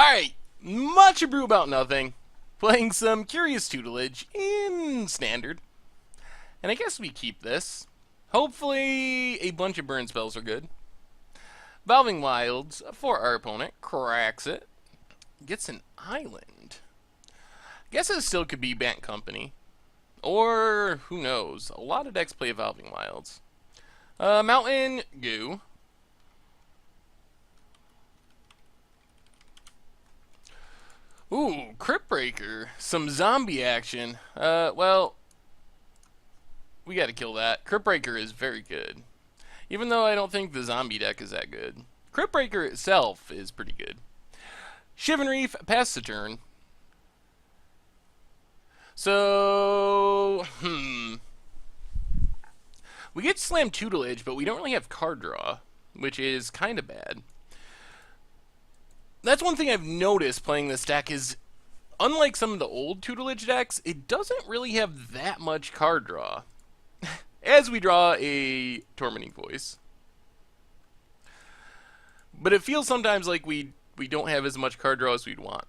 Alright, much Abrew about nothing. Playing some Curious Tutelage in Standard. And I guess we keep this. Hopefully, a bunch of burn spells are good. Valving Wilds for our opponent. Cracks it. Gets an island. Guess it still could be Bant Company. Or, who knows. A lot of decks play Valving Wilds. Mountain Goo. Ooh, Crypt Breaker. Some zombie action. Well, we gotta kill that. Crypt Breaker is very good. Even though I don't think the zombie deck is that good. Crypt Breaker itself is pretty good. Shivan Reef, pass the turn. So, we get Slam Tutelage, but we don't really have card draw, which is kind of bad. That's one thing I've noticed playing this deck is, unlike some of the old Tutelage decks, it doesn't really have that much card draw. As we draw a Tormenting Voice. But it feels sometimes like we don't have as much card draw as we'd want.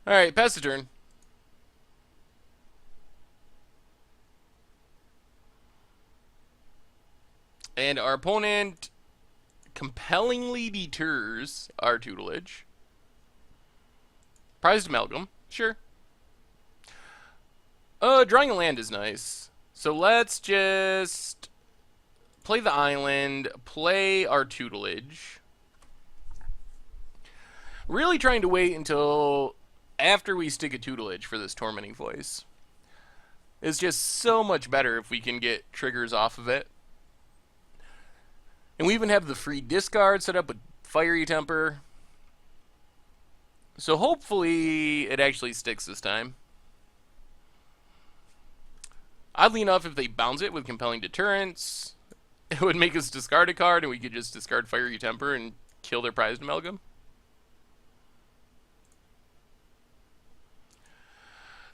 Alright, pass the turn. And our opponent compellingly deters our Tutelage. Prized Amalgam, sure. Drawing a land is nice. So let's just play the island, play our Tutelage. Really trying to wait until after we stick a Tutelage for this Tormenting Voice. It's just so much better if we can get triggers off of it. And we even have the free discard set up with Fiery Temper. So hopefully it actually sticks this time. Oddly enough, if they bounce it with Compelling Deterrence, it would make us discard a card and we could just discard Fiery Temper and kill their Prized Amalgam.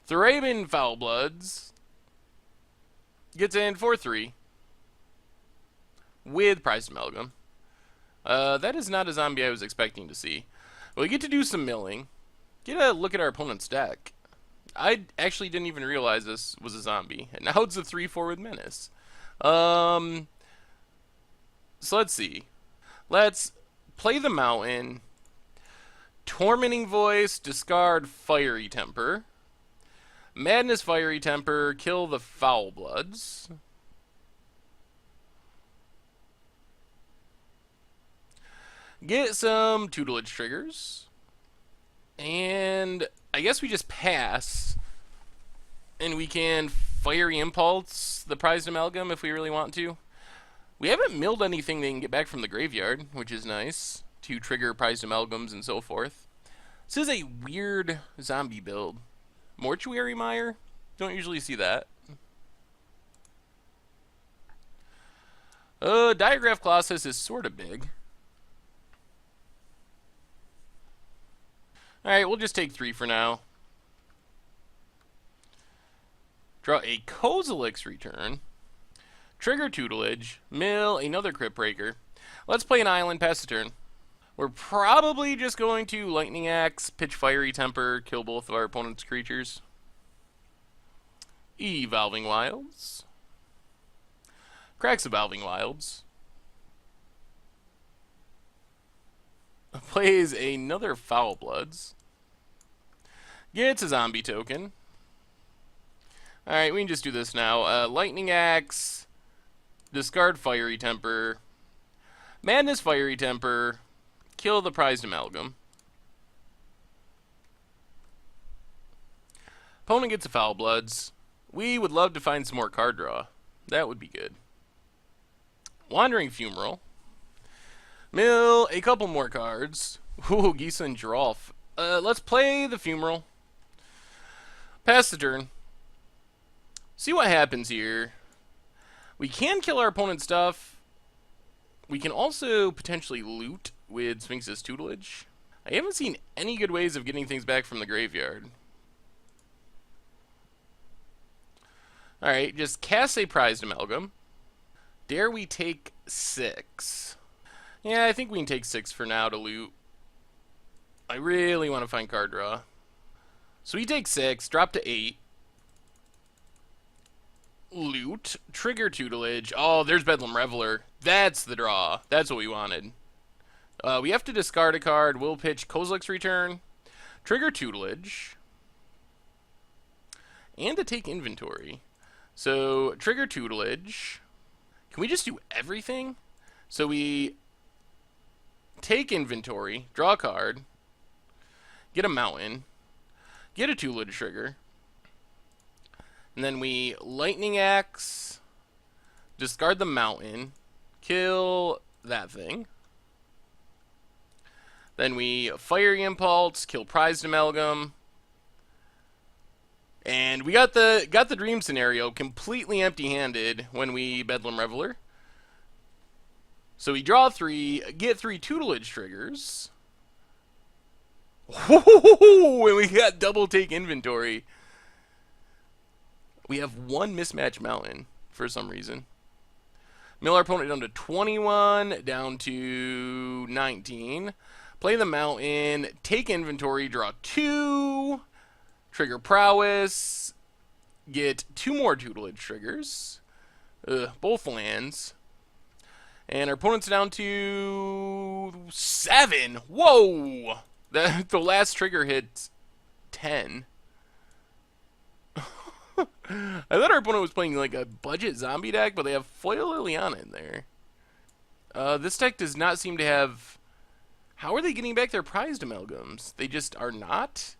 Thraben Foulbloods gets in 4-3 with Prized Amalgam. That is not a zombie I was expecting to see. Well, we get to do some milling. Get a look at our opponent's deck. I actually didn't even realize this was a zombie. And now it's a 3-4 with Menace. So let's see. Let's play the Mountain. Tormenting Voice, discard Fiery Temper. Madness Fiery Temper, kill the Foulbloods. Get some Tutelage triggers. And I guess we just pass. And we can Fiery Impulse the Prized Amalgam if we really want to. We haven't milled anything they can get back from the graveyard, which is nice, to trigger Prized Amalgams and so forth. This is a weird zombie build. Mortuary Mire? Don't usually see that. Diagraph Colossus is sort of big. Alright, we'll just take 3 for now. Draw a Kozilek's Return. Trigger Tutelage. Mill another Crypt Breaker. Let's play an island, pass the turn. We're probably just going to Lightning Axe, pitch Fiery Temper, kill both of our opponent's creatures. Evolving Wilds. Cracks Evolving Wilds. Plays another Foulbloods. Gets a zombie token. Alright, we can just do this now. Lightning Axe. Discard Fiery Temper. Madness Fiery Temper. Kill the Prized Amalgam. Opponent gets a Foulbloods. We would love to find some more card draw. That would be good. Wandering Fumarole. Mill a couple more cards. Ooh, Gisa and Giralf. Let's play the Fumarole. Pass the turn. See what happens here. We can kill our opponent's stuff. We can also potentially loot with Sphinx's Tutelage. I haven't seen any good ways of getting things back from the graveyard. Alright, just cast a Prized Amalgam. Dare we take 6? Yeah, I think we can take 6 for now to loot. I really want to find card draw. So we take 6, drop to 8. Loot, trigger tutelage. Oh, there's Bedlam Reveler. That's the draw. That's what we wanted. We have to discard a card. We'll pitch Kozilek's Return, trigger tutelage, and to take inventory. So, trigger tutelage. Can we just do everything? So we take inventory, draw a card, get a mountain, get a tutelage trigger, and then we lightning axe, discard the mountain, kill that thing. Then we fiery impulse, kill prized amalgam. And we got the dream scenario completely empty-handed when we Bedlam Reveler. So we draw 3, get 3 tutelage triggers. Whoa, and we got double take inventory. We have 1 mismatch mountain for some reason. Mill our opponent down to 21, down to 19. Play the mountain, take inventory, draw 2, trigger prowess, get 2 more tutelage triggers, both lands, and our opponent's down to 7. Whoa! The last trigger hit 10. I thought our opponent was playing like a budget zombie deck, but they have Foil Liliana in there. This deck does not seem to have... How are they getting back their prized amalgams? They just are not?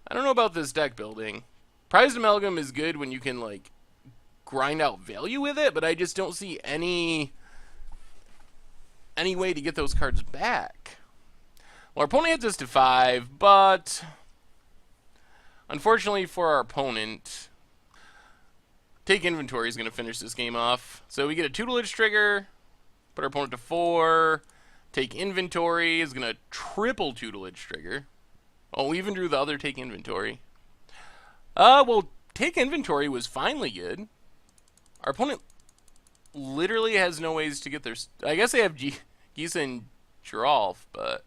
I don't know about this deck building. Prized amalgam is good when you can, like, grind out value with it, but I just don't see any way to get those cards back. Well, our opponent hits us to 5, but unfortunately for our opponent, take inventory is going to finish this game off. So we get a tutelage trigger, put our opponent to 4. Take inventory is going to triple tutelage trigger. Oh, we even drew the other take inventory. Well, take inventory was finally good. Our opponent literally has no ways to get their... I guess they have Gisa and Giralf, but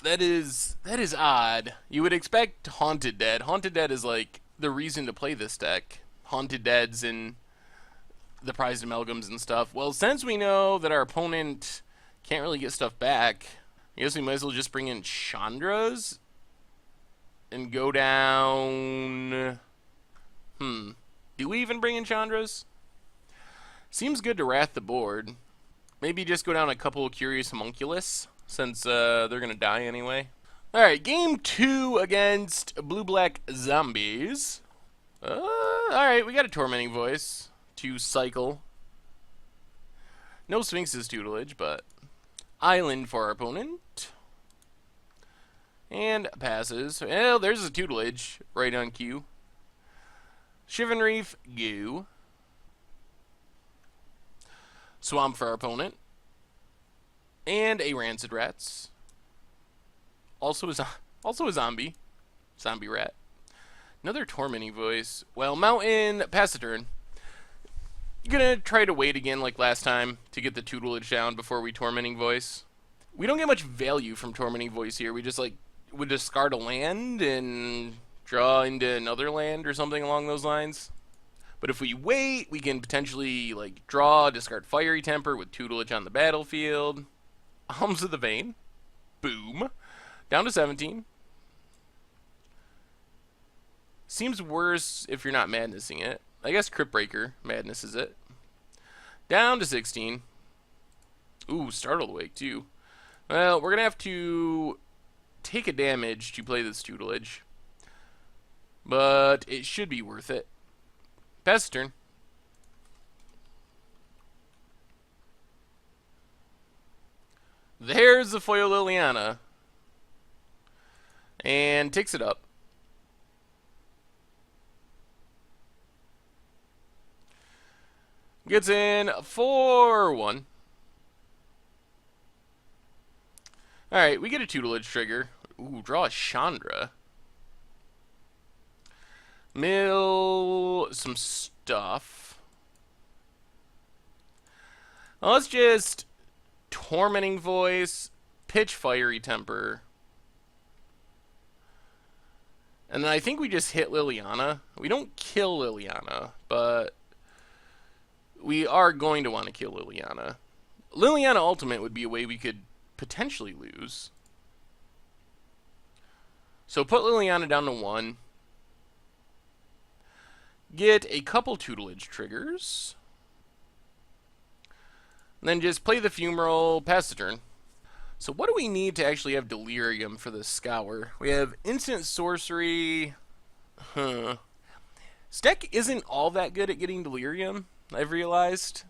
that is odd. You would expect Haunted Dead. Haunted Dead is like the reason to play this deck. Haunted Deads and the prized amalgams and stuff. Well, since we know that our opponent can't really get stuff back, I guess we might as well just bring in Chandra's and go down... Do we even bring in Chandra's? Seems good to wrath the board. Maybe just go down a couple of Curious Homunculus, since they're going to die anyway. Alright, game 2 against Blue-Black Zombies. Alright, we got a Tormenting Voice to cycle. No Sphinx's tutelage, but Island for our opponent. And passes. Well, there's a tutelage right on cue. Shivan Reef, go. Swamp for our opponent. And a Rancid Rats. Also a zombie. Zombie rat. Another Tormenting Voice. Well, Mountain, pass the turn. Gonna try to wait again like last time to get the tutelage down before we Tormenting Voice. We don't get much value from Tormenting Voice here. We just like would discard a land and draw into another land or something along those lines. But if we wait, we can potentially like draw, discard Fiery Temper with tutelage on the battlefield. Alms of the Vein. Boom. Down to 17. Seems worse if you're not madnessing it. I guess Crypt Breaker madnesses it. Down to 16. Ooh, Startled Wake too. Well, we're gonna have to take a damage to play this tutelage, but it should be worth it. Pass the turn. There's the Foil Liliana, and takes it up. Gets in 4-1. Alright, we get a tutelage trigger. Ooh, draw a Chandra. Mill some stuff. Well, let's just Tormenting Voice, pitch Fiery Temper, And then I think we just hit Liliana. We don't kill Liliana, but we are going to want to kill Liliana. Liliana Ultimate would be a way we could potentially lose. So put Liliana down to 1. Get a couple tutelage triggers. And then just play the funeral, pass the turn. So what do we need to actually have Delirium for this Scour? We have instant sorcery. This deck isn't all that good at getting Delirium, I've realized.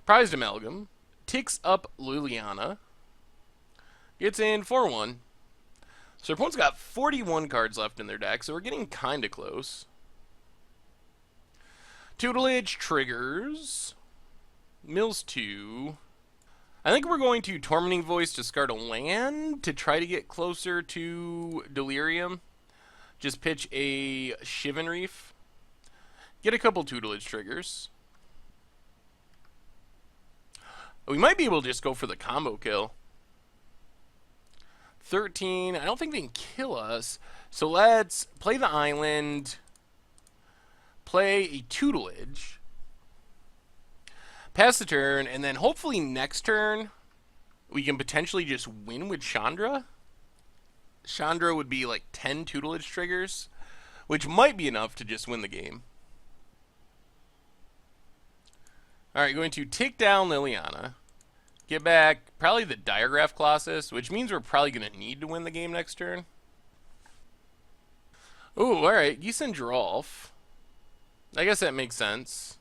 Prized Amalgam. Ticks up Liliana. Gets in 4-1. So our opponent's got 41 cards left in their deck, so we're getting kind of close. Tutelage triggers. Mills 2. I think we're going to Tormenting Voice, discard a land to try to get closer to Delirium. Just pitch a Shivan Reef. Get a couple tutelage triggers. We might be able to just go for the combo kill. 13. I don't think they can kill us. So let's play the island. Play a tutelage. Pass the turn, and then hopefully next turn we can potentially just win with Chandra. Chandra would be like 10 tutelage triggers, which might be enough to just win the game. Alright, going to take down Liliana. Get back probably the Diregraph Colossus, which means we're probably going to need to win the game next turn. Ooh, alright, Giesen Drolf. I guess that makes sense.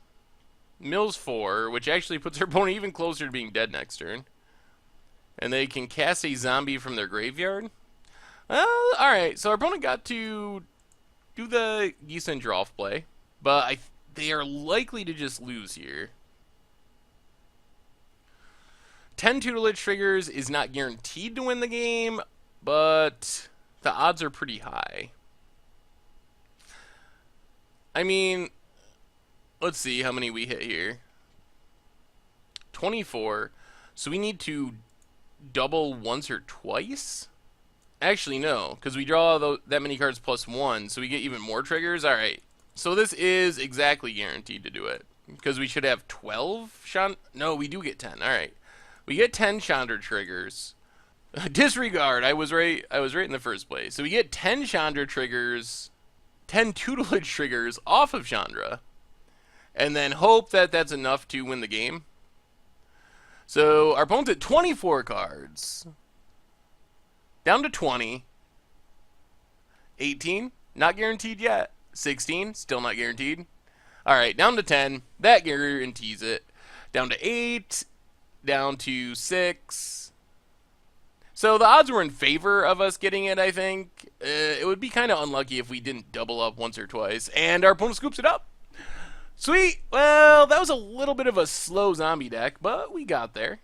Mills 4, which actually puts our opponent even closer to being dead next turn. And they can cast a zombie from their graveyard. Well, alright, so our opponent got to do the Giesen Drolf play. But they are likely to just lose here. 10 tutelage triggers is not guaranteed to win the game, but the odds are pretty high. I mean, let's see how many we hit here. 24. So we need to double once or twice? Actually, no, because we draw that many cards plus 1, so we get even more triggers. Alright, so this is exactly guaranteed to do it. Because we should have 12 No, we do get 10. Alright. We get 10 Chandra triggers. Disregard, I was right in the first place. So we get 10 Chandra triggers, 10 tutelage triggers off of Chandra, and then hope that that's enough to win the game. So our opponent's at 24 cards. Down to 20. 18, not guaranteed yet. 16, still not guaranteed. Alright, down to 10. That guarantees it. Down to 8. Down to 6. So the odds were in favor of us getting it, I think. It would be kind of unlucky if we didn't double up once or twice. And our opponent scoops it up. Sweet. Well, that was a little bit of a slow zombie deck, but we got there.